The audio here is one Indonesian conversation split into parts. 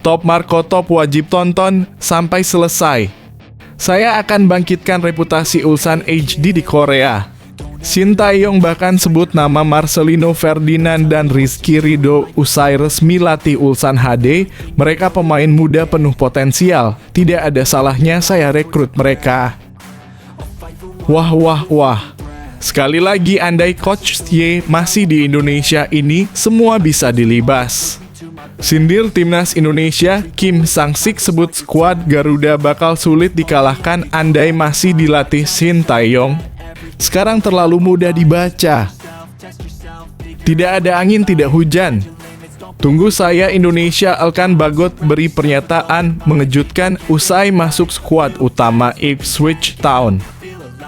Top Marco Top wajib tonton sampai selesai. Saya akan bangkitkan reputasi Ulsan HD di Korea. Shin Tae-yong bahkan sebut nama Marcelino Ferdinand dan Rizky Ridho usai resmi latih Ulsan HD. Mereka pemain muda penuh potensial. Tidak ada salahnya saya rekrut mereka. Wah wah wah. Sekali lagi andai Coach Ye masih di Indonesia ini, semua bisa dilibas. Sindir timnas Indonesia, Kim Sang-sik sebut skuad Garuda bakal sulit dikalahkan andai masih dilatih Shin Tae-yong. Sekarang terlalu mudah dibaca. Tidak ada angin, tidak hujan. Tunggu saya Indonesia. Elkan Bagot beri pernyataan mengejutkan usai masuk skuad utama Ipswich Town.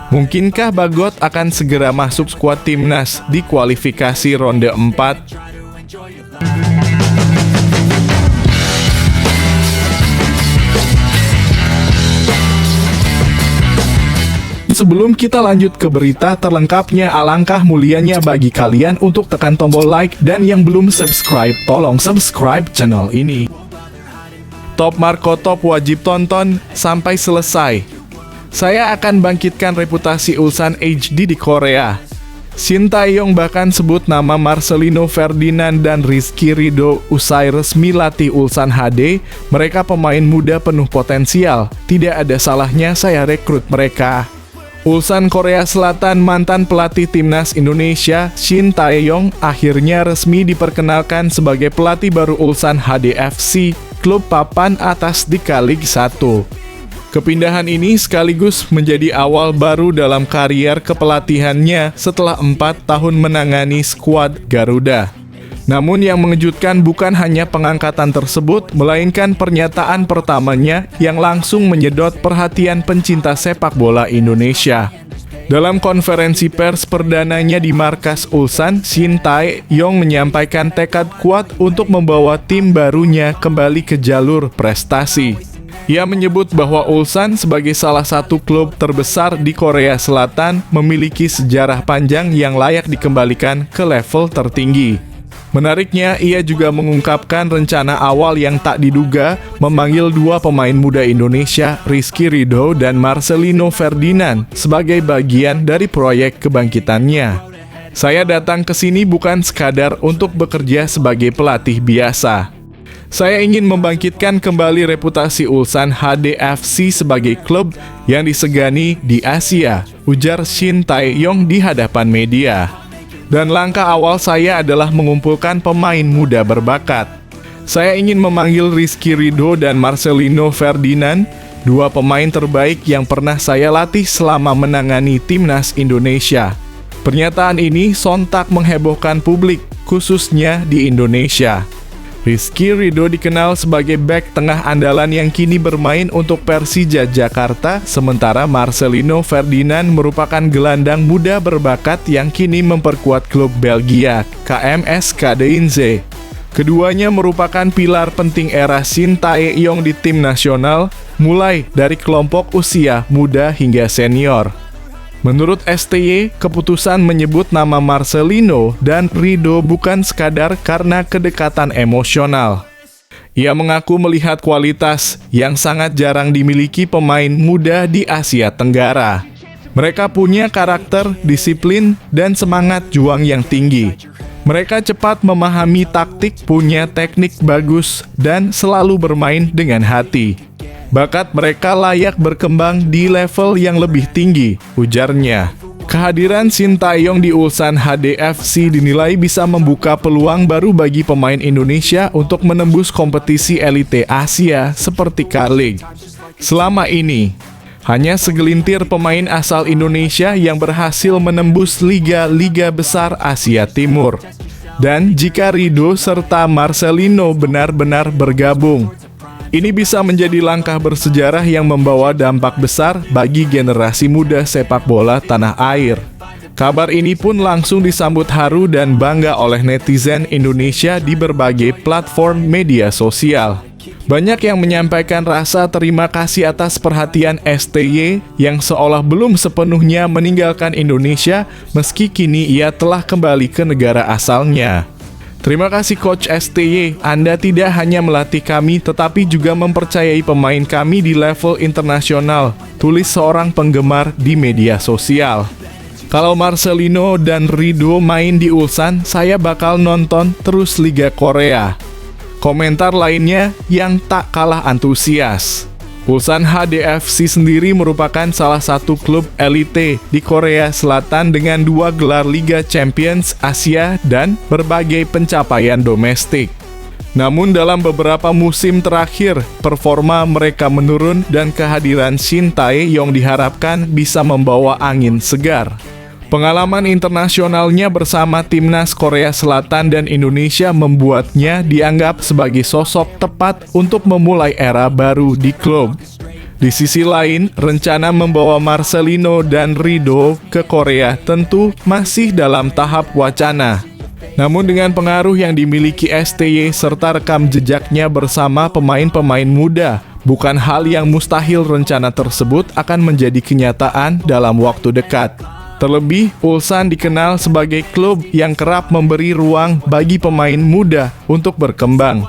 Mungkinkah Bagot akan segera masuk skuad timnas di kualifikasi ronde 4? Sebelum kita lanjut ke berita terlengkapnya, alangkah mulianya bagi kalian untuk tekan tombol like dan yang belum subscribe, tolong subscribe channel ini. Top Marco Top wajib tonton sampai selesai. Saya akan bangkitkan reputasi Ulsan HD di Korea. Shin Tae-yong bahkan sebut nama Marcelino Ferdinand dan Rizky Ridho usai resmi latih Ulsan HD. Mereka pemain muda penuh potensial. Tidak ada salahnya saya rekrut mereka. Ulsan Korea Selatan mantan pelatih timnas Indonesia Shin Tae-yong akhirnya resmi diperkenalkan sebagai pelatih baru Ulsan HD FC, klub papan atas di K-League 1. Kepindahan ini sekaligus menjadi awal baru dalam karier kepelatihannya setelah 4 tahun menangani skuad Garuda. Namun yang mengejutkan bukan hanya pengangkatan tersebut, melainkan pernyataan pertamanya yang langsung menyedot perhatian pencinta sepak bola Indonesia. Dalam konferensi pers perdananya di markas Ulsan, Shin Tae-yong menyampaikan tekad kuat untuk membawa tim barunya kembali ke jalur prestasi. Ia menyebut bahwa Ulsan sebagai salah satu klub terbesar di Korea Selatan memiliki sejarah panjang yang layak dikembalikan ke level tertinggi. Menariknya, ia juga mengungkapkan rencana awal yang tak diduga memanggil 2 pemain muda Indonesia, Rizky Ridho dan Marcelino Ferdinand, sebagai bagian dari proyek kebangkitannya. Saya datang ke sini bukan sekadar untuk bekerja sebagai pelatih biasa. Saya ingin membangkitkan kembali reputasi Ulsan HD FC sebagai klub yang disegani di Asia, ujar Shin Tae-yong di hadapan media. Dan langkah awal saya adalah mengumpulkan pemain muda berbakat. Saya ingin memanggil Rizky Ridho dan Marcelino Ferdinand, 2 pemain terbaik yang pernah saya latih selama menangani timnas Indonesia. Pernyataan ini sontak menghebohkan publik, khususnya di Indonesia. Rizky Ridho dikenal sebagai bek tengah andalan yang kini bermain untuk Persija Jakarta, sementara Marcelino Ferdinand merupakan gelandang muda berbakat yang kini memperkuat klub Belgia, KMS Kadeinze. Keduanya merupakan pilar penting era Shin Tae-yong di tim nasional, mulai dari kelompok usia muda hingga senior. Menurut STY, keputusan menyebut nama Marcelino dan Ridho bukan sekadar karena kedekatan emosional. Ia mengaku melihat kualitas yang sangat jarang dimiliki pemain muda di Asia Tenggara. Mereka punya karakter, disiplin, dan semangat juang yang tinggi. Mereka cepat memahami taktik, punya teknik bagus, dan selalu bermain dengan hati. Bakat mereka layak berkembang di level yang lebih tinggi, ujarnya. Kehadiran Shin Tae-yong di Ulsan HD FC dinilai bisa membuka peluang baru bagi pemain Indonesia untuk menembus kompetisi elite Asia seperti K-League. Selama ini, hanya segelintir pemain asal Indonesia yang berhasil menembus liga-liga besar Asia Timur. Dan jika Ridho serta Marcelino benar-benar bergabung, ini bisa menjadi langkah bersejarah yang membawa dampak besar bagi generasi muda sepak bola tanah air. Kabar ini pun langsung disambut haru dan bangga oleh netizen Indonesia di berbagai platform media sosial. Banyak yang menyampaikan rasa terima kasih atas perhatian STY yang seolah belum sepenuhnya meninggalkan Indonesia meski kini ia telah kembali ke negara asalnya. Terima kasih Coach STY, Anda tidak hanya melatih kami tetapi juga mempercayai pemain kami di level internasional, tulis seorang penggemar di media sosial. Kalau Marcelino dan Ridho main di Ulsan, saya bakal nonton terus Liga Korea. Komentar lainnya yang tak kalah antusias. Ulsan HDFC sendiri merupakan salah satu klub elite di Korea Selatan dengan 2 gelar Liga Champions Asia dan berbagai pencapaian domestik. Namun dalam beberapa musim terakhir, performa mereka menurun dan kehadiran Shin Tae-yong diharapkan bisa membawa angin segar. Pengalaman internasionalnya bersama timnas Korea Selatan dan Indonesia membuatnya dianggap sebagai sosok tepat untuk memulai era baru di klub. Di sisi lain, rencana membawa Marcelino dan Ridho ke Korea tentu masih dalam tahap wacana. Namun dengan pengaruh yang dimiliki STY serta rekam jejaknya bersama pemain-pemain muda, bukan hal yang mustahil rencana tersebut akan menjadi kenyataan dalam waktu dekat. Terlebih, Ulsan dikenal sebagai klub yang kerap memberi ruang bagi pemain muda untuk berkembang.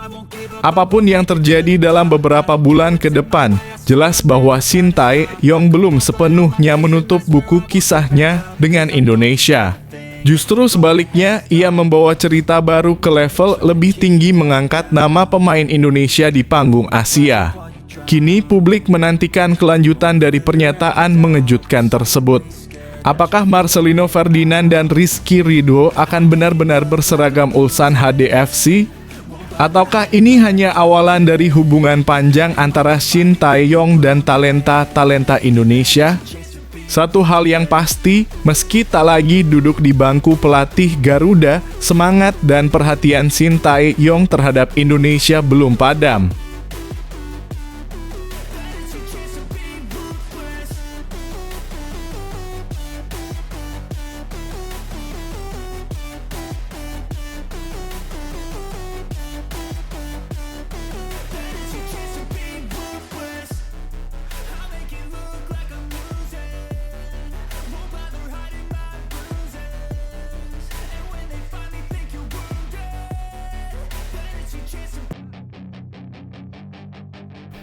Apapun yang terjadi dalam beberapa bulan ke depan, jelas bahwa Shin Tae-yong belum sepenuhnya menutup buku kisahnya dengan Indonesia. Justru sebaliknya, ia membawa cerita baru ke level lebih tinggi mengangkat nama pemain Indonesia di panggung Asia. Kini publik menantikan kelanjutan dari pernyataan mengejutkan tersebut. Apakah Marcelino Ferdinand dan Rizky Ridho akan benar-benar berseragam Ulsan HDFC? Ataukah ini hanya awalan dari hubungan panjang antara Shin Tae-yong dan talenta-talenta Indonesia? Satu hal yang pasti, meski tak lagi duduk di bangku pelatih Garuda, semangat dan perhatian Shin Tae-yong terhadap Indonesia belum padam.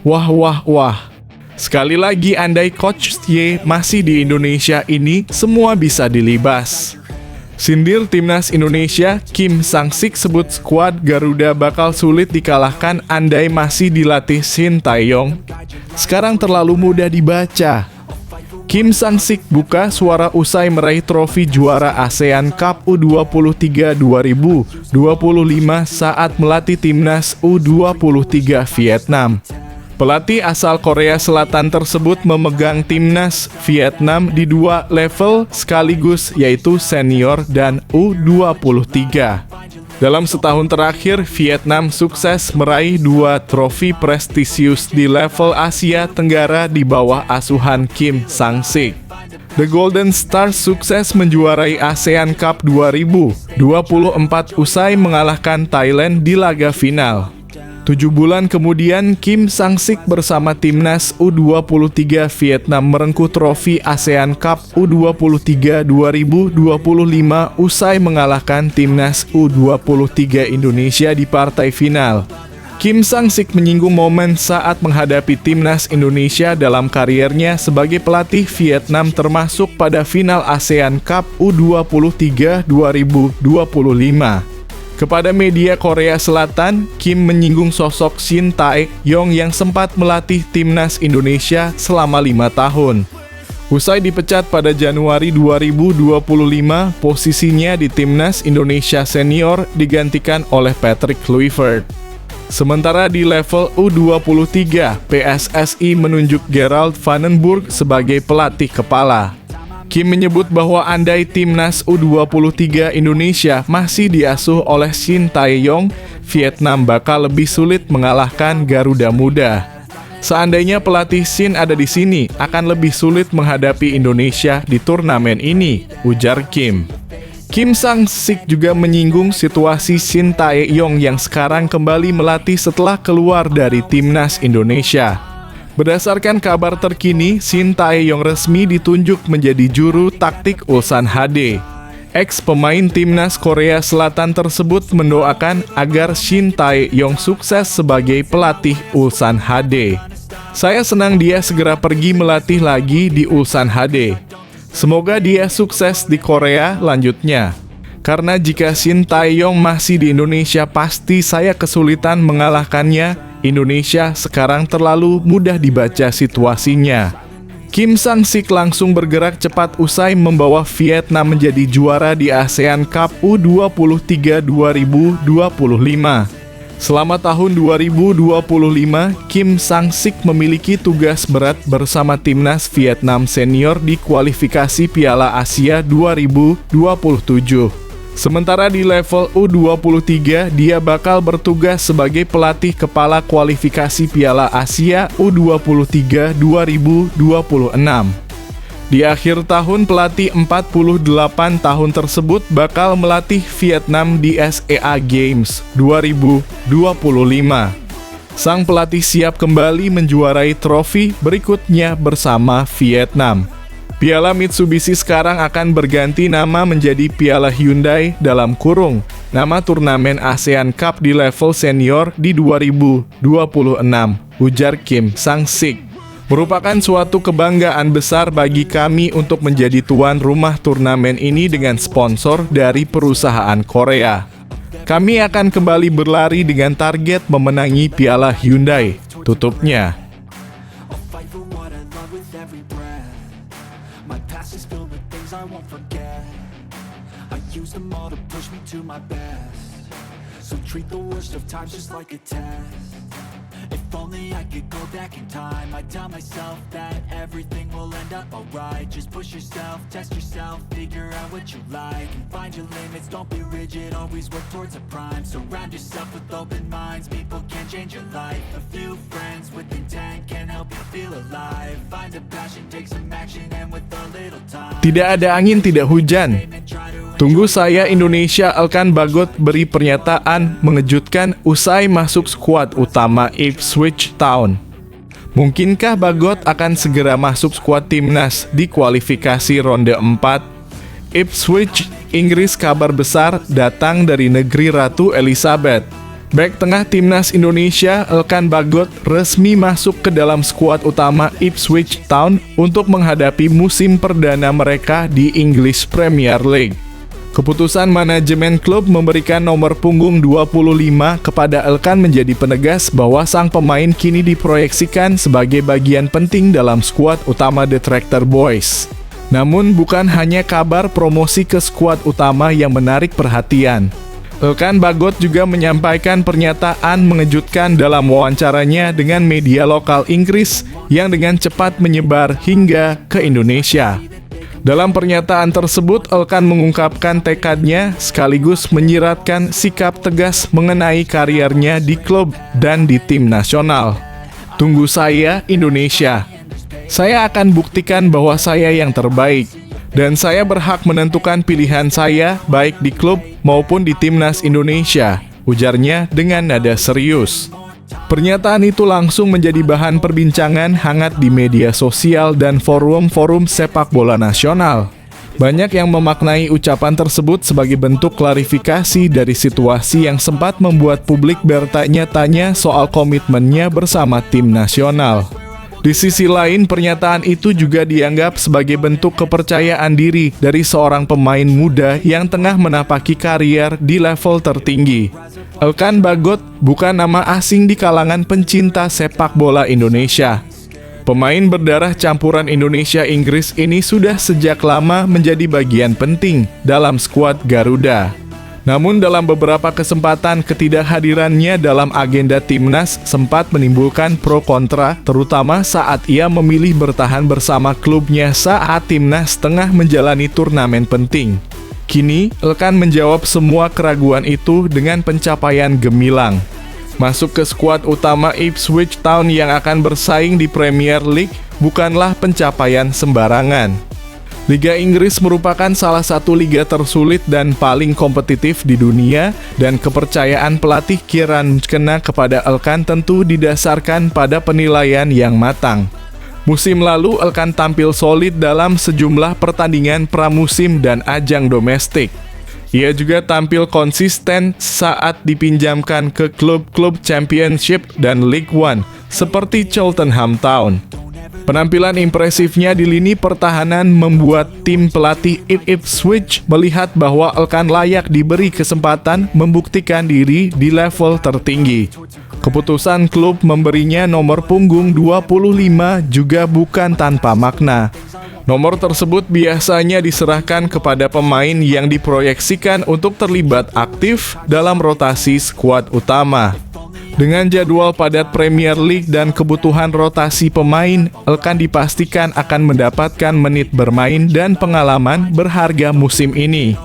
Wah, wah, wah. Sekali lagi andai Coach Y masih di Indonesia ini, semua bisa dilibas. Sindir timnas Indonesia, Kim Sang-sik sebut skuad Garuda bakal sulit dikalahkan andai masih dilatih Shin Tae-yong. Sekarang terlalu mudah dibaca. Kim Sang-sik buka suara usai meraih trofi juara ASEAN Cup U23 2025 saat melatih timnas U23 Vietnam. Pelatih asal Korea Selatan tersebut memegang timnas Vietnam di 2 level sekaligus, yaitu senior dan U23. Dalam setahun terakhir, Vietnam sukses meraih 2 trofi prestisius di level Asia Tenggara di bawah asuhan Kim Sang-sik. The Golden Stars sukses menjuarai ASEAN Cup 2024 usai mengalahkan Thailand di laga final. 7 bulan kemudian, Kim Sang-sik bersama timnas U23 Vietnam merengkuh trofi ASEAN Cup U23 2025 usai mengalahkan timnas U23 Indonesia di partai final. Kim Sang-sik menyinggung momen saat menghadapi timnas Indonesia dalam kariernya sebagai pelatih Vietnam, termasuk pada final ASEAN Cup U23 2025. Kepada media Korea Selatan, Kim menyinggung sosok Shin Tae-yong yang sempat melatih timnas Indonesia selama 5 tahun. Usai dipecat pada Januari 2025, posisinya di timnas Indonesia senior digantikan oleh Patrick Kluivert. Sementara di level U23, PSSI menunjuk Gerald Vandenburg sebagai pelatih kepala. Kim menyebut bahwa andai timnas U23 Indonesia masih diasuh oleh Shin Tae-yong, Vietnam bakal lebih sulit mengalahkan Garuda Muda. Seandainya pelatih Shin ada di sini, akan lebih sulit menghadapi Indonesia di turnamen ini, ujar Kim. Kim Sang-sik juga menyinggung situasi Shin Tae-yong yang sekarang kembali melatih setelah keluar dari timnas Indonesia. Berdasarkan kabar terkini, Shin Tae-yong resmi ditunjuk menjadi juru taktik Ulsan HD. Ex-pemain timnas Korea Selatan tersebut mendoakan agar Shin Tae-yong sukses sebagai pelatih Ulsan HD. Saya senang dia segera pergi melatih lagi di Ulsan HD. Semoga dia sukses di Korea lanjutnya. Karena jika Shin Tae-yong masih di Indonesia pasti saya kesulitan mengalahkannya. Indonesia sekarang terlalu mudah dibaca situasinya. Kim Sang-sik langsung bergerak cepat usai membawa Vietnam menjadi juara di ASEAN Cup U23 2025. Selama tahun 2025, Kim Sang-sik memiliki tugas berat bersama timnas Vietnam senior di kualifikasi Piala Asia 2027. Sementara di level U23, dia bakal bertugas sebagai pelatih kepala kualifikasi Piala Asia U23 2026. Di akhir tahun, pelatih 48 tahun tersebut bakal melatih Vietnam di SEA Games 2025. Sang pelatih siap kembali menjuarai trofi berikutnya bersama Vietnam. Piala Mitsubishi sekarang akan berganti nama menjadi Piala Hyundai dalam kurung, nama turnamen ASEAN Cup di level senior di 2026, ujar Kim Sang-sik. Merupakan suatu kebanggaan besar bagi kami untuk menjadi tuan rumah turnamen ini dengan sponsor dari perusahaan Korea. Kami akan kembali berlari dengan target memenangi Piala Hyundai, tutupnya. My past is filled with things I won't forget. I use them all to push me to my best. So treat the worst of times just like a test. If only I could go back in time, I'd tell myself that everything will end up alright. Just push yourself, test yourself, figure out what you like, and find your limits, don't be rigid, always work towards a prime. Surround yourself with open minds, people can change your life. A few friends with intent can help you feel alive. Find a passion, take some action, and with a little time. Tidak ada angin, tidak hujan. Tunggu saya Indonesia. Elkan Bagot beri pernyataan mengejutkan usai masuk skuad utama Ipswich Town. Mungkinkah Bagot akan segera masuk skuad timnas di kualifikasi ronde 4? Ipswich, Inggris. Kabar besar datang dari negeri Ratu Elizabeth. Bek tengah timnas Indonesia, Elkan Bagot, resmi masuk ke dalam skuad utama Ipswich Town untuk menghadapi musim perdana mereka di English Premier League. Keputusan manajemen klub memberikan nomor punggung 25 kepada Elkan menjadi penegas bahwa sang pemain kini diproyeksikan sebagai bagian penting dalam skuad utama The Tractor Boys. Namun bukan hanya kabar promosi ke skuad utama yang menarik perhatian. Elkan Bagot juga menyampaikan pernyataan mengejutkan dalam wawancaranya dengan media lokal Inggris yang dengan cepat menyebar hingga ke Indonesia. Dalam pernyataan tersebut, Elkan mengungkapkan tekadnya sekaligus menyiratkan sikap tegas mengenai kariernya di klub dan di tim nasional. Tunggu saya, Indonesia. Saya akan buktikan bahwa saya yang terbaik. Dan saya berhak menentukan pilihan saya baik di klub maupun di timnas Indonesia, ujarnya dengan nada serius. Pernyataan itu langsung menjadi bahan perbincangan hangat di media sosial dan forum-forum sepak bola nasional. Banyak yang memaknai ucapan tersebut sebagai bentuk klarifikasi dari situasi yang sempat membuat publik bertanya-tanya soal komitmennya bersama tim nasional. Di sisi lain, pernyataan itu juga dianggap sebagai bentuk kepercayaan diri dari seorang pemain muda yang tengah menapaki karier di level tertinggi. Elkan Bagot bukan nama asing di kalangan pencinta sepak bola Indonesia. Pemain berdarah campuran Indonesia-Inggris ini sudah sejak lama menjadi bagian penting dalam skuad Garuda. Namun dalam beberapa kesempatan ketidakhadirannya dalam agenda timnas sempat menimbulkan pro kontra, terutama saat ia memilih bertahan bersama klubnya saat timnas tengah menjalani turnamen penting. Kini, Elkan menjawab semua keraguan itu dengan pencapaian gemilang. Masuk ke skuad utama Ipswich Town yang akan bersaing di Premier League bukanlah pencapaian sembarangan. Liga Inggris merupakan salah satu liga tersulit dan paling kompetitif di dunia, dan kepercayaan pelatih Kieran Kena kepada Elkan tentu didasarkan pada penilaian yang matang. Musim lalu, Elkan tampil solid dalam sejumlah pertandingan pramusim dan ajang domestik. Ia juga tampil konsisten saat dipinjamkan ke klub-klub Championship dan League One, seperti Cheltenham Town. Penampilan impresifnya di lini pertahanan membuat tim pelatih Ipswich melihat bahwa Elkan layak diberi kesempatan membuktikan diri di level tertinggi. Keputusan klub memberinya nomor punggung 25 juga bukan tanpa makna. Nomor tersebut biasanya diserahkan kepada pemain yang diproyeksikan untuk terlibat aktif dalam rotasi skuad utama. Dengan jadwal padat Premier League dan kebutuhan rotasi pemain, Elkan dipastikan akan mendapatkan menit bermain dan pengalaman berharga musim ini.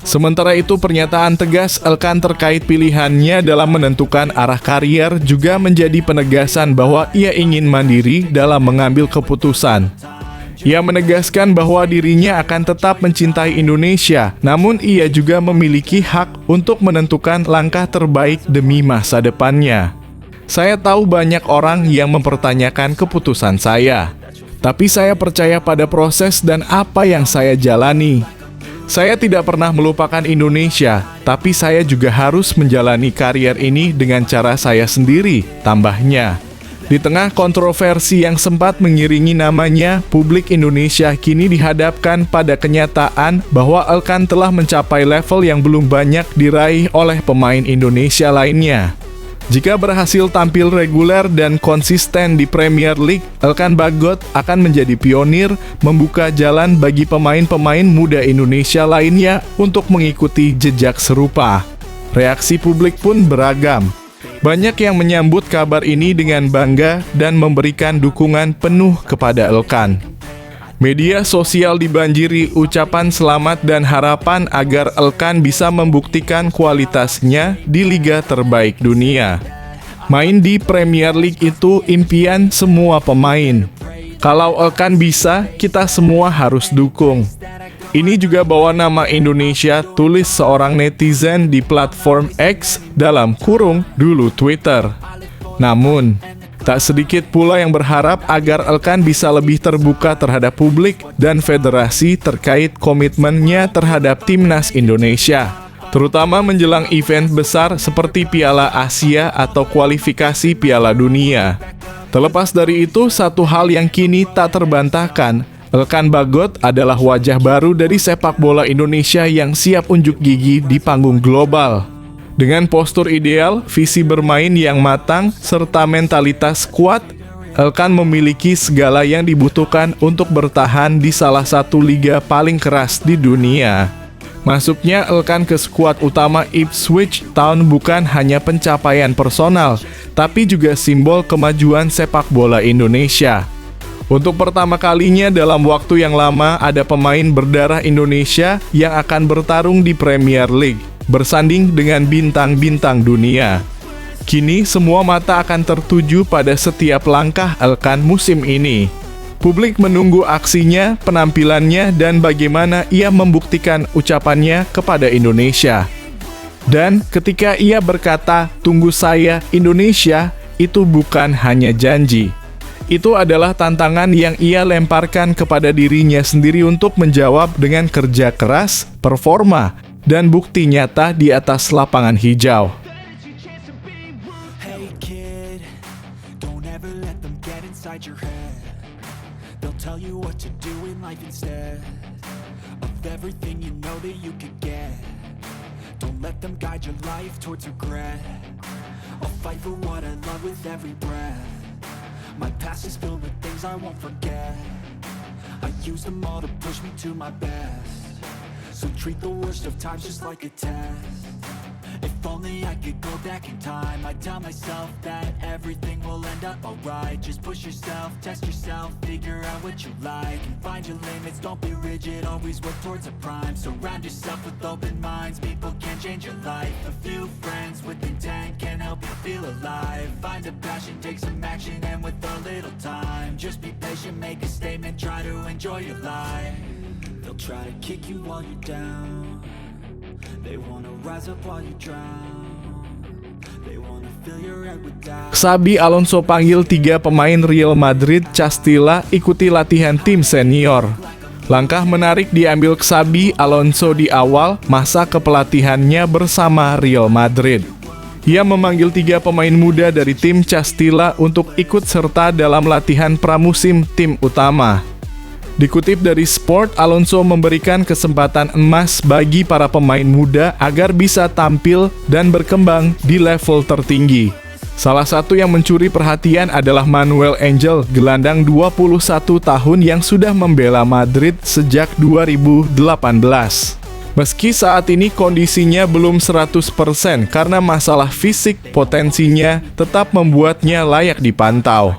Sementara itu, pernyataan tegas Elkan terkait pilihannya dalam menentukan arah karier juga menjadi penegasan bahwa ia ingin mandiri dalam mengambil keputusan. Ia menegaskan bahwa dirinya akan tetap mencintai Indonesia, namun ia juga memiliki hak untuk menentukan langkah terbaik demi masa depannya. Saya tahu banyak orang yang mempertanyakan keputusan saya, tapi saya percaya pada proses dan apa yang saya jalani. Saya tidak pernah melupakan Indonesia, tapi saya juga harus menjalani karier ini dengan cara saya sendiri, tambahnya. Di tengah kontroversi yang sempat mengiringi namanya, publik Indonesia kini dihadapkan pada kenyataan bahwa Elkan telah mencapai level yang belum banyak diraih oleh pemain Indonesia lainnya. Jika berhasil tampil reguler dan konsisten di Premier League, Elkan Bagot akan menjadi pionir membuka jalan bagi pemain-pemain muda Indonesia lainnya untuk mengikuti jejak serupa. Reaksi publik pun beragam. Banyak yang menyambut kabar ini dengan bangga dan memberikan dukungan penuh kepada Elkan. Media sosial dibanjiri ucapan selamat dan harapan agar Elkan bisa membuktikan kualitasnya di liga terbaik dunia. Main di Premier League itu impian semua pemain. Kalau Elkan bisa, kita semua harus dukung. Ini juga bawa nama Indonesia, tulis seorang netizen di platform X dalam kurung dulu Twitter. Namun, tak sedikit pula yang berharap agar Elkan bisa lebih terbuka terhadap publik dan federasi terkait komitmennya terhadap timnas Indonesia, terutama menjelang event besar seperti Piala Asia atau kualifikasi Piala Dunia. Terlepas dari itu, satu hal yang kini tak terbantahkan, Elkan Bagot adalah wajah baru dari sepak bola Indonesia yang siap unjuk gigi di panggung global. Dengan postur ideal, visi bermain yang matang, serta mentalitas kuat, Elkan memiliki segala yang dibutuhkan untuk bertahan di salah satu liga paling keras di dunia. Masuknya Elkan ke skuad utama Ipswich Town bukan hanya pencapaian personal, tapi juga simbol kemajuan sepak bola Indonesia. Untuk pertama kalinya dalam waktu yang lama, ada pemain berdarah Indonesia yang akan bertarung di Premier League, bersanding dengan bintang-bintang dunia. Kini semua mata akan tertuju pada setiap langkah Elkan musim ini. Publik menunggu aksinya, penampilannya, dan bagaimana ia membuktikan ucapannya kepada Indonesia. Dan ketika ia berkata, "Tunggu saya, Indonesia," itu bukan hanya janji. Itu adalah tantangan yang ia lemparkan kepada dirinya sendiri untuk menjawab dengan kerja keras, performa, dan bukti nyata di atas lapangan hijau. Hey kid, don't ever let them get inside your head. They'll tell you what to do in life instead of everything you know that you could get. Don't let them guide your life towards regret. I'll fight for what I love with every breath. My past is filled with things I won't forget. I use them all to push me to my best. So treat the worst of times just like a test. If only I could go back in time, I'd tell myself that everything will end up alright. Just push yourself, test yourself, figure out what you like, and find your limits, don't be rigid, always work towards a prime. Surround yourself with open minds, people can change your life. A few friends with intent can help you feel alive. Find a passion, take some action, and with a little time, just be patient, make a statement, try to enjoy your life. They'll try to kick you while you're down. They wanna rise up while you drown. They wanna fill your head with doubt. Xabi Alonso panggil 3 pemain Real Madrid Castilla ikuti latihan tim senior. Langkah menarik diambil Xabi Alonso di awal masa kepelatihannya bersama Real Madrid. Ia memanggil 3 pemain muda dari tim Castilla untuk ikut serta dalam latihan pramusim tim utama. Dikutip dari Sport, Alonso memberikan kesempatan emas bagi para pemain muda agar bisa tampil dan berkembang di level tertinggi. Salah satu yang mencuri perhatian adalah Manuel Angel, gelandang 21 tahun yang sudah membela Madrid sejak 2018. Meski saat ini kondisinya belum 100% karena masalah fisik, potensinya tetap membuatnya layak dipantau.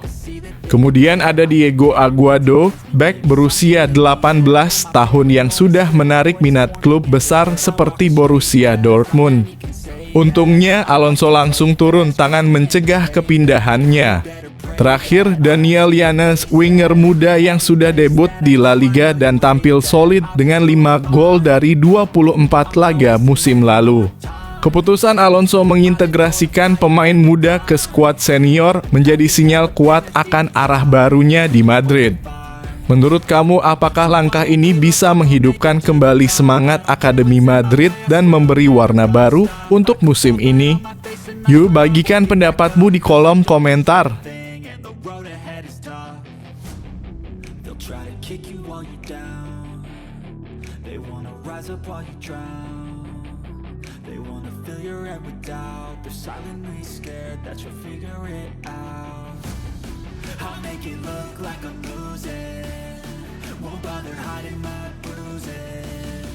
Kemudian ada Diego Aguado, bek berusia 18 tahun yang sudah menarik minat klub besar seperti Borussia Dortmund. Untungnya Alonso langsung turun tangan mencegah kepindahannya. Terakhir, Daniel Yanez, winger muda yang sudah debut di La Liga dan tampil solid dengan 5 gol dari 24 laga musim lalu. Keputusan Alonso mengintegrasikan pemain muda ke skuad senior menjadi sinyal kuat akan arah barunya di Madrid. Menurut kamu, apakah langkah ini bisa menghidupkan kembali semangat Akademi Madrid dan memberi warna baru untuk musim ini? Yuk bagikan pendapatmu di kolom komentar. Try to kick you while you're down. They wanna rise up while you drown. They wanna fill your head with doubt. They're silently scared that you'll figure it out. I'll make it look like I'm losing. Won't bother hiding my bruises.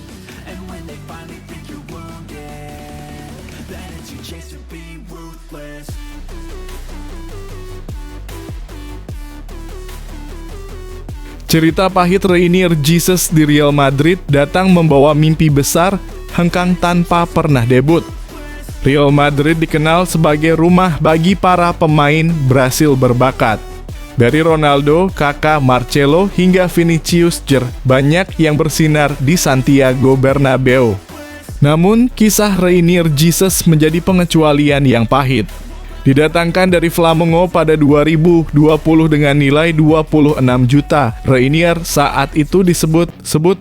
And when they finally think you're wounded, then it's your chance to be ruthless. Cerita pahit Reinier Jesus di Real Madrid datang membawa mimpi besar hengkang tanpa pernah debut. Real Madrid dikenal sebagai rumah bagi para pemain Brasil berbakat. Dari Ronaldo, Kaká, Marcelo, hingga Vinicius Jr., banyak yang bersinar di Santiago Bernabeu. Namun, kisah Reinier Jesus menjadi pengecualian yang pahit. Didatangkan dari Flamengo pada 2020 dengan nilai 26 juta, Reinier saat itu disebut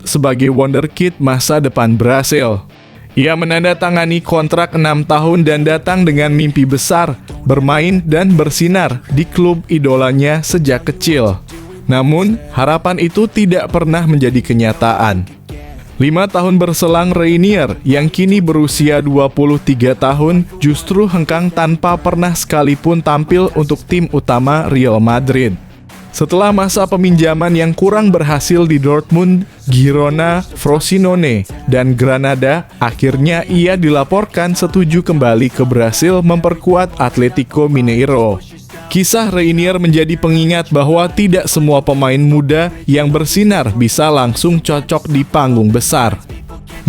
sebagai wonderkid masa depan Brasil. Ia menandatangani kontrak 6 tahun dan datang dengan mimpi besar, bermain dan bersinar di klub idolanya sejak kecil. Namun, harapan itu tidak pernah menjadi kenyataan. 5 tahun berselang, Reinier yang kini berusia 23 tahun justru hengkang tanpa pernah sekalipun tampil untuk tim utama Real Madrid. Setelah masa peminjaman yang kurang berhasil di Dortmund, Girona, Frosinone, dan Granada, akhirnya ia dilaporkan setuju kembali ke Brasil memperkuat Atlético Mineiro. Kisah Reinier menjadi pengingat bahwa tidak semua pemain muda yang bersinar bisa langsung cocok di panggung besar.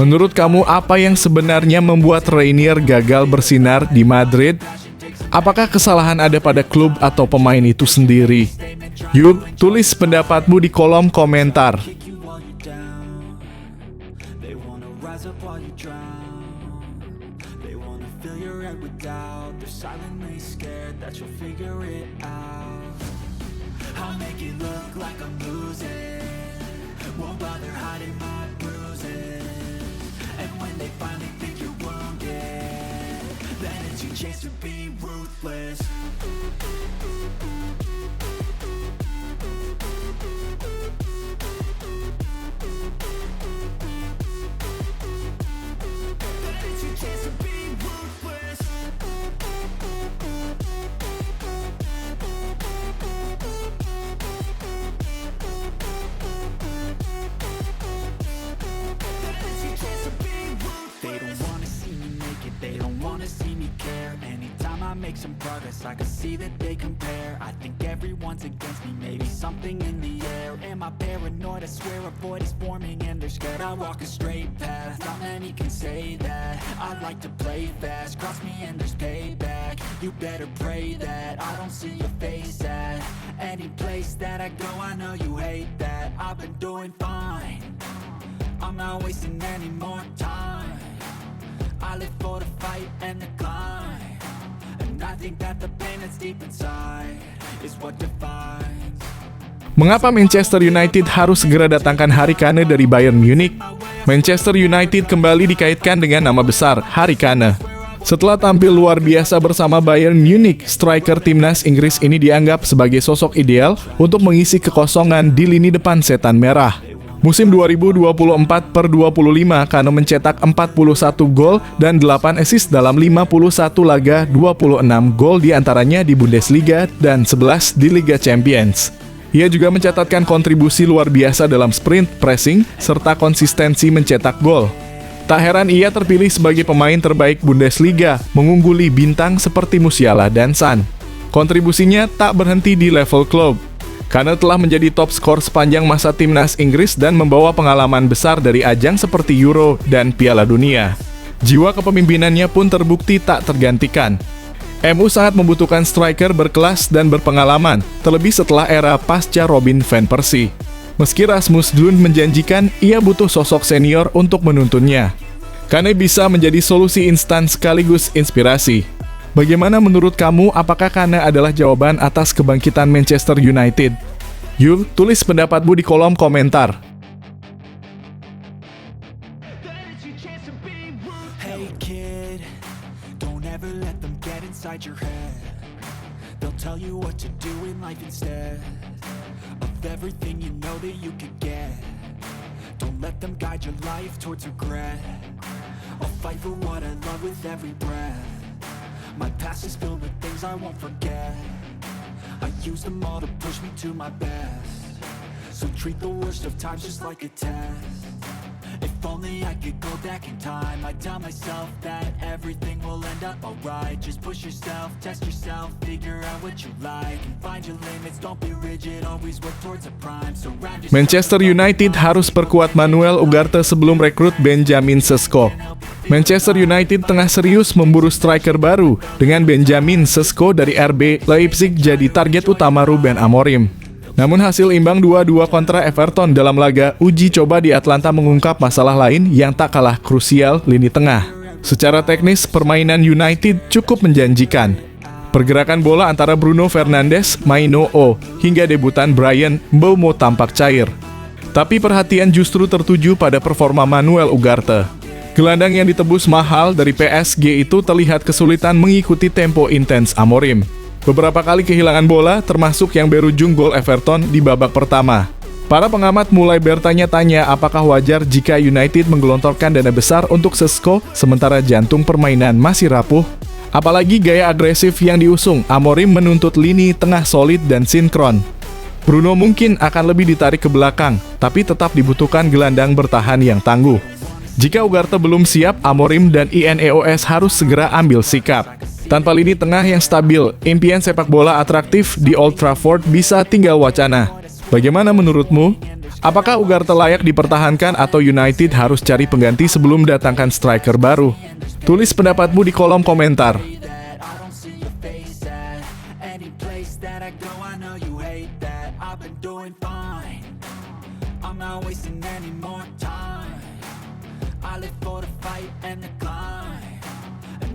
Menurut kamu, apa yang sebenarnya membuat Reinier gagal bersinar di Madrid? Apakah kesalahan ada pada klub atau pemain itu sendiri? Yuk, tulis pendapatmu di kolom komentar. I'll make it look like I'm losing. Won't bother hiding my bruises. And when they finally think you're wounded, then it's your chance to be ruthless. Then it's your chance to be ruthless. They don't wanna see me care. Anytime I make some progress, I can see that they compare. I think everyone's against me, maybe something in the air. Am I paranoid? I swear a void is forming and they're scared I walk a straight path. Not many can say that. I'd like to play fast, cross me and there's payback. You better pray that I don't see your face at any place that I go. I know you hate that. I've been doing fine, I'm not wasting any more time. I live for the fight and the climb. I think that the pain that's deep inside is what defines. Mengapa Manchester United harus segera datangkan Harry Kane dari Bayern Munich? Manchester United kembali dikaitkan dengan nama besar Harry Kane. Setelah tampil luar biasa bersama Bayern Munich, striker timnas Inggris ini dianggap sebagai sosok ideal untuk mengisi kekosongan di lini depan setan merah. Musim 2024/25, Kane mencetak 41 gol dan 8 assist dalam 51 laga, 26 gol diantaranya di Bundesliga dan 11 di Liga Champions. Ia juga mencatatkan kontribusi luar biasa dalam sprint, pressing, serta konsistensi mencetak gol. Tak heran ia terpilih sebagai pemain terbaik Bundesliga, mengungguli bintang seperti Musiala dan Son. Kontribusinya tak berhenti di level klub. Kane telah menjadi top skor sepanjang masa timnas Inggris dan membawa pengalaman besar dari ajang seperti Euro dan Piala Dunia. Jiwa kepemimpinannya pun terbukti tak tergantikan. MU sangat membutuhkan striker berkelas dan berpengalaman, terlebih setelah era pasca Robin van Persie. Meski Rasmus Lund menjanjikan, ia butuh sosok senior untuk menuntunnya. Kane bisa menjadi solusi instan sekaligus inspirasi. Bagaimana menurut kamu, apakah Kane adalah jawaban atas kebangkitan Manchester United? Yuk, tulis pendapatmu di kolom komentar. Hey kid, don't ever let them get inside your head. They'll tell you what to do in life instead of everything you know that you could get. Don't let them guide your life towards regret. I'll fight for what I love with every breath. My past is filled with things I won't forget. I use them all to push me to my best. So treat the worst of times just like a test. If only I could go back in time, I'd tell myself that everything will end up alright. Just push yourself, test yourself, figure out what you like, and find your limits, don't be rigid, always work towards a prime. Surround yourself. Manchester United harus perkuat Manuel Ugarte sebelum rekrut Benjamin Sesko. Manchester United tengah serius memburu striker baru dengan Benjamin Sesko dari RB Leipzig jadi target utama Ruben Amorim. Namun hasil imbang 2-2 kontra Everton dalam laga uji coba di Atlanta mengungkap masalah lain yang tak kalah krusial lini tengah. Secara teknis, permainan United cukup menjanjikan. Pergerakan bola antara Bruno Fernandes, Maino O, hingga debutan Bryan Mbeumo tampak cair. Tapi perhatian justru tertuju pada performa Manuel Ugarte. Gelandang yang ditebus mahal dari PSG itu terlihat kesulitan mengikuti tempo intens Amorim. Beberapa kali kehilangan bola, termasuk yang berujung gol Everton di babak pertama. Para pengamat mulai bertanya-tanya apakah wajar jika United menggelontorkan dana besar untuk Sesko sementara jantung permainan masih rapuh. Apalagi gaya agresif yang diusung, Amorim menuntut lini tengah solid dan sinkron. Bruno mungkin akan lebih ditarik ke belakang, tapi tetap dibutuhkan gelandang bertahan yang tangguh. Jika Ugarte belum siap, Amorim dan INEOS harus segera ambil sikap. Tanpa lini tengah yang stabil, impian sepak bola atraktif di Old Trafford bisa tinggal wacana. Bagaimana menurutmu? Apakah Ugarte layak dipertahankan atau United harus cari pengganti sebelum datangkan striker baru? Tulis pendapatmu di kolom komentar.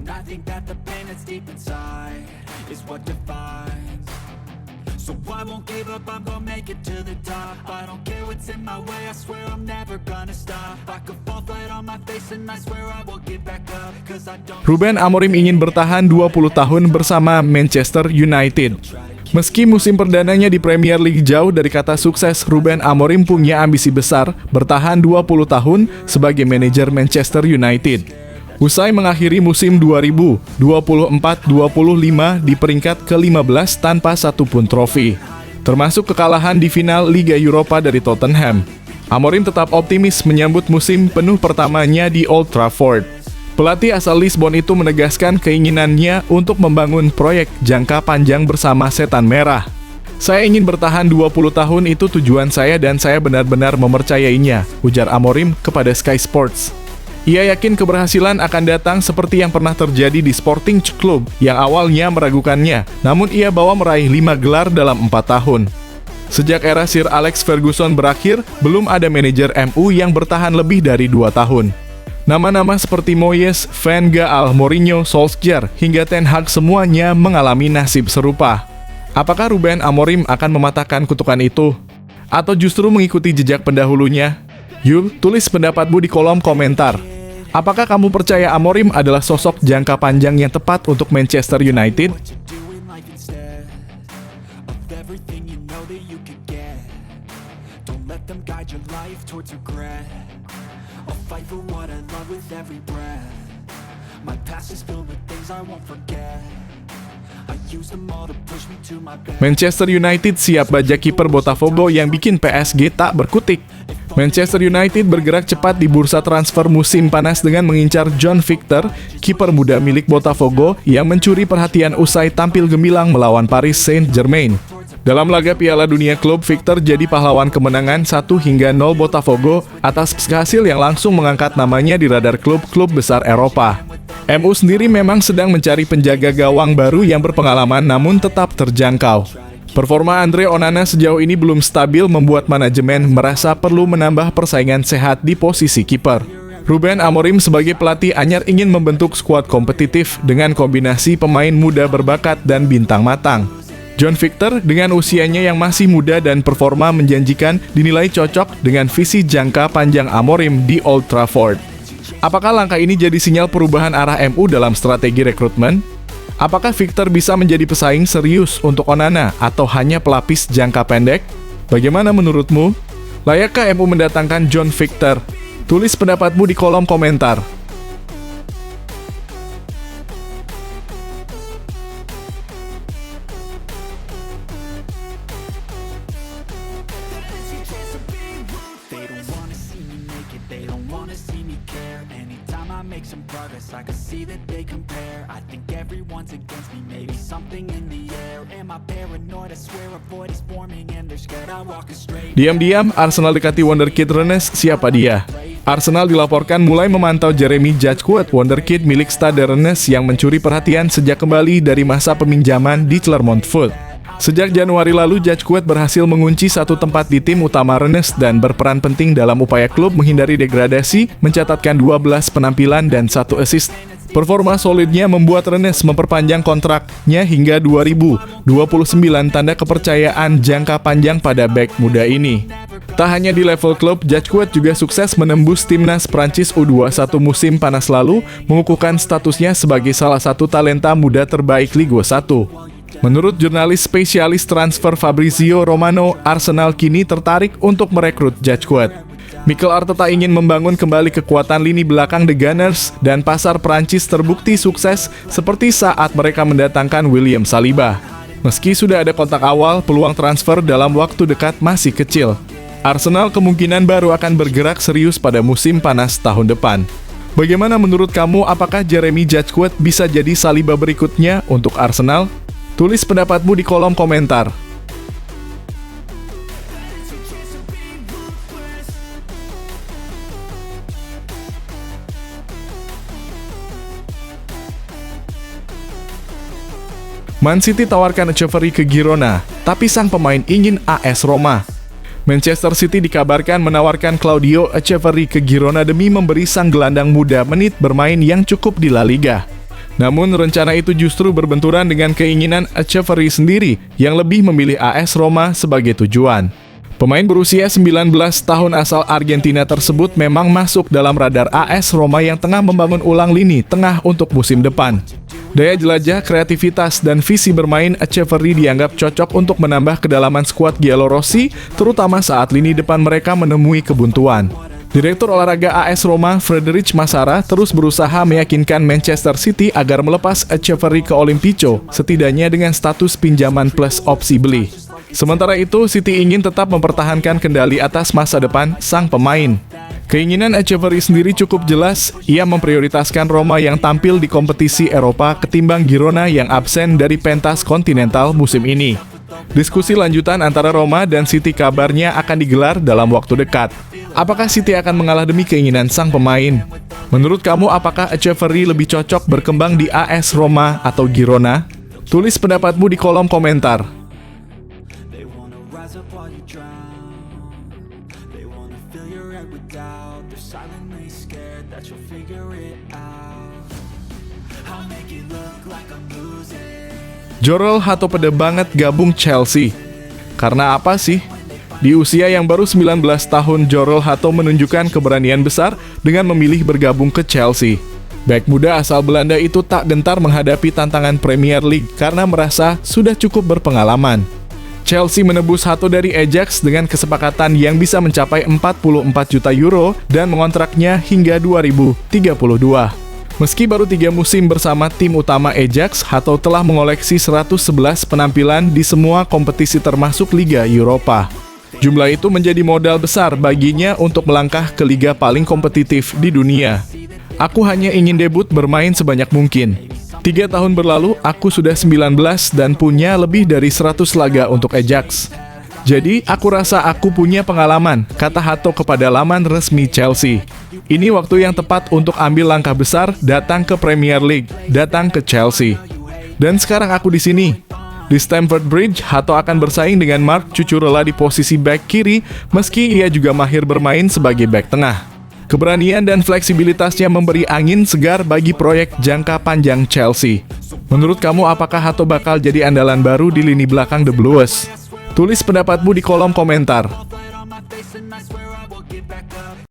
I think that the pain that's deep inside is what defines. So I won't give up, I'm gonna make it to the top. I don't care what's in my way, I swear I'm never gonna stop. I could fall flat on my face and I swear I will get back up, cause I don't. Ruben Amorim ingin bertahan 20 tahun bersama Manchester United. Meski musim perdananya di Premier League jauh dari kata sukses, Ruben Amorim punya ambisi besar bertahan 20 tahun sebagai manajer Manchester United. Usai mengakhiri musim 2024-25 di peringkat ke-15 tanpa satupun trofi, termasuk kekalahan di final Liga Eropa dari Tottenham, Amorim tetap optimis menyambut musim penuh pertamanya di Old Trafford. Pelatih asal Lisbon itu menegaskan keinginannya untuk membangun proyek jangka panjang bersama Setan Merah. Saya ingin bertahan 20 tahun, itu tujuan saya dan saya benar-benar mempercayainya, ujar Amorim kepada Sky Sports. Ia yakin keberhasilan akan datang seperti yang pernah terjadi di Sporting Club yang awalnya meragukannya, namun ia bawa meraih 5 gelar dalam 4 tahun. Sejak era Sir Alex Ferguson berakhir, belum ada manajer MU yang bertahan lebih dari 2 tahun. Nama-nama seperti Moyes, Van Gaal, Mourinho, Solskjaer, hingga Ten Hag semuanya mengalami nasib serupa. Apakah Ruben Amorim akan mematahkan kutukan itu? Atau justru mengikuti jejak pendahulunya? Yuk, tulis pendapatmu di kolom komentar. Apakah kamu percaya Amorim adalah sosok jangka panjang yang tepat untuk Manchester United? what you do in life instead of everything you know that you could get. Don't let them guide your life towards regret. I'll fight for what I love with every breath. My past is filled with things I won't forget. I use them all to push me to my best. Manchester United siap bajak kiper Botafogo yang bikin PSG tak berkutik. Manchester United bergerak cepat di bursa transfer musim panas dengan mengincar John Victor, kiper muda milik Botafogo yang mencuri perhatian usai tampil gemilang melawan Paris Saint-Germain. Dalam laga Piala Dunia Klub, Victor jadi pahlawan kemenangan 1-0 Botafogo atas hasil yang langsung mengangkat namanya di radar klub-klub besar Eropa. MU sendiri memang sedang mencari penjaga gawang baru yang berpengalaman namun tetap terjangkau. Performa Andre Onana sejauh ini belum stabil membuat manajemen merasa perlu menambah persaingan sehat di posisi kiper. Ruben Amorim sebagai pelatih anyar ingin membentuk skuad kompetitif dengan kombinasi pemain muda berbakat dan bintang matang. John Victor dengan usianya yang masih muda dan performa menjanjikan dinilai cocok dengan visi jangka panjang Amorim di Old Trafford. Apakah langkah ini jadi sinyal perubahan arah MU dalam strategi rekrutmen? Apakah Victor bisa menjadi pesaing serius untuk Onana atau hanya pelapis jangka pendek? Bagaimana menurutmu? Layakkah MU mendatangkan John Victor? Tulis pendapatmu di kolom komentar. They don't wanna see me make it, they don't wanna see me care. Anytime I make some progress, I can see that they compare. I think everyone's against me, maybe something in the air. Am I paranoid? I swear a void is forming and they're scared I walk a straight. Diam-diam, Arsenal dekati wonderkid Rennes. Siapa dia? Arsenal dilaporkan mulai memantau Jeremy Jacquet, wonderkid milik Stade Rennes yang mencuri perhatian sejak kembali dari masa peminjaman di Clermont Foot. Sejak Januari lalu, Jacquet berhasil mengunci satu tempat di tim utama Rennes dan berperan penting dalam upaya klub menghindari degradasi, mencatatkan 12 penampilan dan 1 assist. Performa solidnya membuat Rennes memperpanjang kontraknya hingga 2029, tanda kepercayaan jangka panjang pada bek muda ini. Tak hanya di level klub, Jacquet juga sukses menembus timnas Prancis U21 musim panas lalu, mengukuhkan statusnya sebagai salah satu talenta muda terbaik Ligue 1. Menurut jurnalis spesialis transfer Fabrizio Romano, Arsenal kini tertarik untuk merekrut Jacquet. Mikel Arteta ingin membangun kembali kekuatan lini belakang The Gunners dan pasar Prancis terbukti sukses seperti saat mereka mendatangkan William Saliba. Meski sudah ada kontak awal, peluang transfer dalam waktu dekat masih kecil. Arsenal kemungkinan baru akan bergerak serius pada musim panas tahun depan. Bagaimana menurut kamu, apakah Jeremy Jacquet bisa jadi Saliba berikutnya untuk Arsenal? Tulis pendapatmu di kolom komentar. Man City tawarkan Echeverri ke Girona, tapi sang pemain ingin AS Roma. Manchester City dikabarkan menawarkan Claudio Echeverri ke Girona demi memberi sang gelandang muda menit bermain yang cukup di La Liga. Namun rencana itu justru berbenturan dengan keinginan Echeverri sendiri yang lebih memilih AS Roma sebagai tujuan. Pemain berusia 19 tahun asal Argentina tersebut memang masuk dalam radar AS Roma yang tengah membangun ulang lini tengah untuk musim depan. Daya jelajah, kreativitas, dan visi bermain Echeverri dianggap cocok untuk menambah kedalaman skuad Giallorossi, terutama saat lini depan mereka menemui kebuntuan. Direktur olahraga AS Roma, Friedrich Massara, terus berusaha meyakinkan Manchester City agar melepas Echeverri ke Olimpico, setidaknya dengan status pinjaman plus opsi beli. Sementara itu, City ingin tetap mempertahankan kendali atas masa depan sang pemain. Keinginan Echeverri sendiri cukup jelas, ia memprioritaskan Roma yang tampil di kompetisi Eropa ketimbang Girona yang absen dari pentas kontinental musim ini. Diskusi lanjutan antara Roma dan City kabarnya akan digelar dalam waktu dekat. Apakah City akan mengalah demi keinginan sang pemain? Menurut kamu, apakah Echeverri lebih cocok berkembang di AS Roma atau Girona? Tulis pendapatmu di kolom komentar. They wanna rise up while you drown. They wanna fill your head with doubt. They're silently scared that you'll figure it out. I'll make it look like I'm losing. Jorrel Hato pede banget gabung Chelsea. Karena apa sih? Di usia yang baru 19 tahun, Jorrel Hato menunjukkan keberanian besar dengan memilih bergabung ke Chelsea. Bek muda asal Belanda itu tak gentar menghadapi tantangan Premier League karena merasa sudah cukup berpengalaman. Chelsea menebus Hato dari Ajax dengan kesepakatan yang bisa mencapai 44 juta euro dan mengontraknya hingga 2032. Meski baru 3 musim bersama tim utama Ajax, Hato telah mengoleksi 111 penampilan di semua kompetisi termasuk Liga Eropa. Jumlah itu menjadi modal besar baginya untuk melangkah ke liga paling kompetitif di dunia. Aku hanya ingin debut bermain sebanyak mungkin. 3 tahun berlalu, aku sudah 19 dan punya lebih dari 100 laga untuk Ajax. Jadi, aku rasa aku punya pengalaman, kata Hato kepada laman resmi Chelsea. Ini waktu yang tepat untuk ambil langkah besar, datang ke Premier League, datang ke Chelsea. Dan sekarang aku di sini. Di Stamford Bridge, Hato akan bersaing dengan Marc Cucurella di posisi bek kiri, meski ia juga mahir bermain sebagai bek tengah. Keberanian dan fleksibilitasnya memberi angin segar bagi proyek jangka panjang Chelsea. Menurut kamu, apakah Hato bakal jadi andalan baru di lini belakang The Blues? Tulis pendapatmu di kolom komentar. Blood on my face and I swear I will get back up.